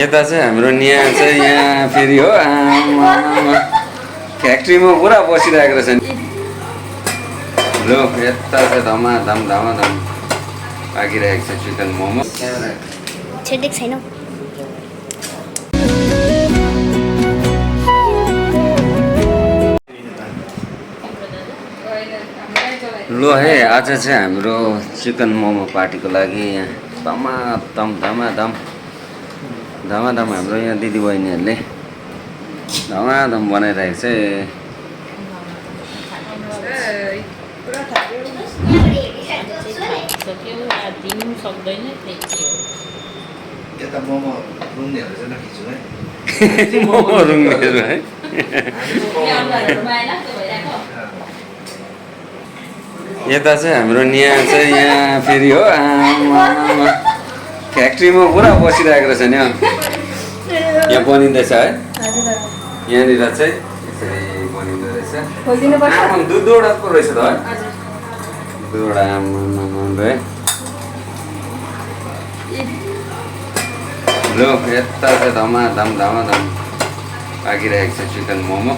यता चाहिँ हाम्रो निया चाहिँ यहाँ फेरि हो फ्याक्ट्रीमा पुरा बसिरहेको रहेछ नि। लो यता चाहिँ धमाधम पाकिरहेको छ चिकन मोमो। छेडेको छैन। लो है आज चाहिँ हाम्रो चिकन मोमो पार्टीको लागि यहाँ धमाधम हाम्रो यहाँ दिदीबहिनीहरूले धमाधम बनाइरहेको छ। यता चाहिँ हाम्रो निया चाहिँ यहाँ फेरि हो फ्याक्ट्रीमा पुरा बसिरहेको रहेछ नि। यहाँ बनिँदैछ है, यहाँनिर चाहिँ यसरी बनिँदो रहेछ। दुधवटा पो रहेछ त है, दुधवटा है। लो यता चाहिँ धमाधम पाकिरहेको छ चिकन मोमो।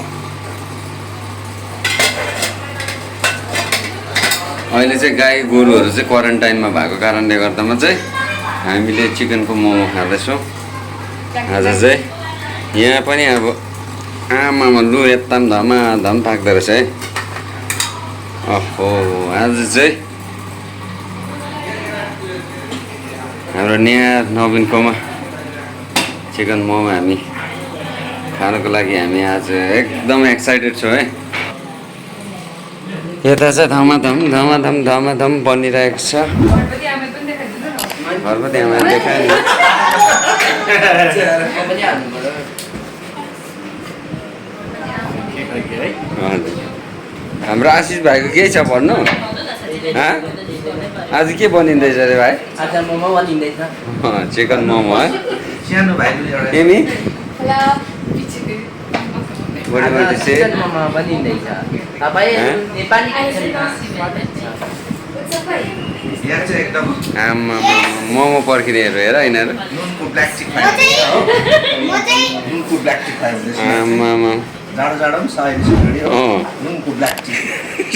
अहिले चाहिँ गाई गोरुहरू चाहिँ क्वारेन्टाइनमा भएको कारणले गर्दामा चाहिँ हामीले चिकनको मोमो खाँदैछौँ आज चाहिँ। यहाँ पनि अब आमामा लु यता पनि धमाधम पाक्दो रहेछ है। ओहो आज चाहिँ हाम्रो निया नवीनकोमा चिकन मोमो हामी खानको लागि हामी आज एकदम एक्साइटेड छौँ है। यता चाहिँ धमाधम बनिरहेको छ। घरपति आमा देखायो नि। हाम्रो आशिष भाइको के छ भन्नु? आज के बनिँदैछ अरे भाइ? मोमो बनिँदैछ। चिकन मोमो है। सानो भाइ एमी आमा मोमो पर्खिनेहरू हेर यिनीहरू।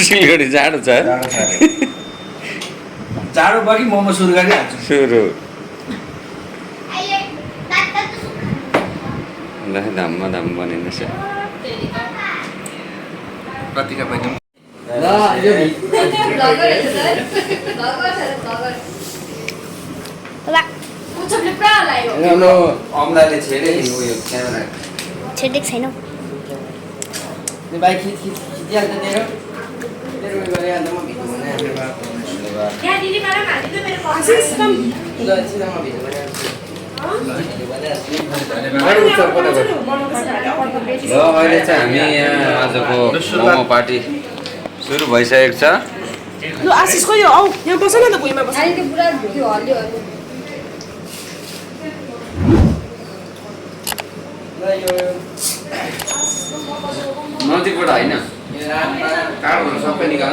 सिलगढी जाडो छ। जाडो भयो कि मोमो सुरु गरिहाल्छु। सुरु धम बनिँदैछ। प्रतिका पनि अमलाले छेडेको छैन। अहिले चाहिँ हामी यहाँ आजको मोमो पार्टी सुरु भइसकेको छ। ल आशिष खोइ आऊ यहाँ बस न त भुइँमा बस। नजिकबाट होइन, काठहरू सबै निकाल।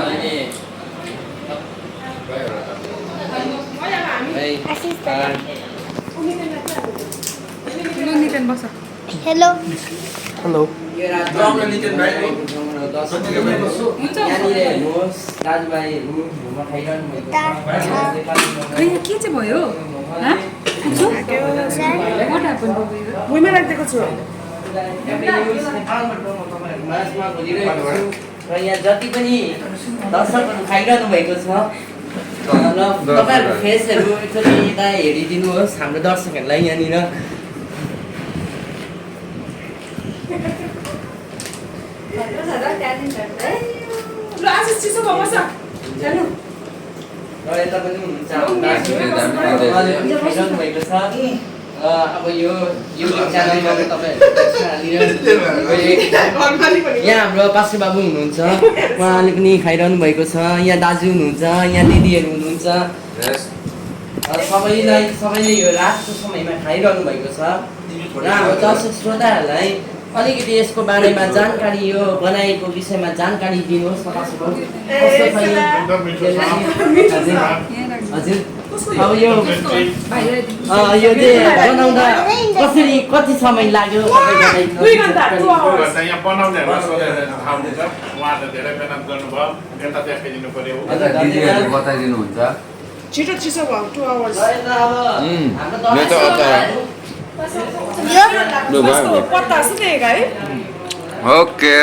हेलो हेलो के चाहिँ भयो? भुइँमा राखिदिएको छु। र यहाँ जति पनि दर्शकहरू खाइरहनु भएको छ र तपाईँहरूको फेसहरू एकचोटि यता हेरिदिनुहोस् हाम्रो दर्शकहरूलाई यहाँनिर। ल आशिष चिसो भयो बस जानु। र यता पनि हुनुहुन्छ खाइरहनु भएको छ। अब यो युट्युब च्यानलमा तपाईँहरू यहाँ हाम्रो पास्टे बाबु हुनुहुन्छ, उहाँले पनि खाइरहनु भएको छ। यहाँ दाजु हुनुहुन्छ, यहाँ दिदीहरू हुनुहुन्छ। सबैले यो रातको समयमा खाइरहनु भएको छ। र हाम्रो दर्शक श्रोताहरूलाई अलिकति यसको बारेमा जानकारी, यो बनाएको विषयमा जानकारी दिनुहोस्। कस्तो छ यो? हजुर अब यो यो चाहिँ बनाउँदा कसरी कति समय लाग्यो तपाईँ 2 घण्टा 2 आवर्स यहाँ बनाउनेहरूलाई सोधेर थाहा हुन्छ उहाँहरूले धेरै मेहनत गर्नुभयो यता देखाइदिनु पर्यो दिदीहरूले बताइदिनुहुन्छ छिटो चिसो भयो 2 आवर्स यो त अचार लु भयो नि। पत्ता सुनेको है ओके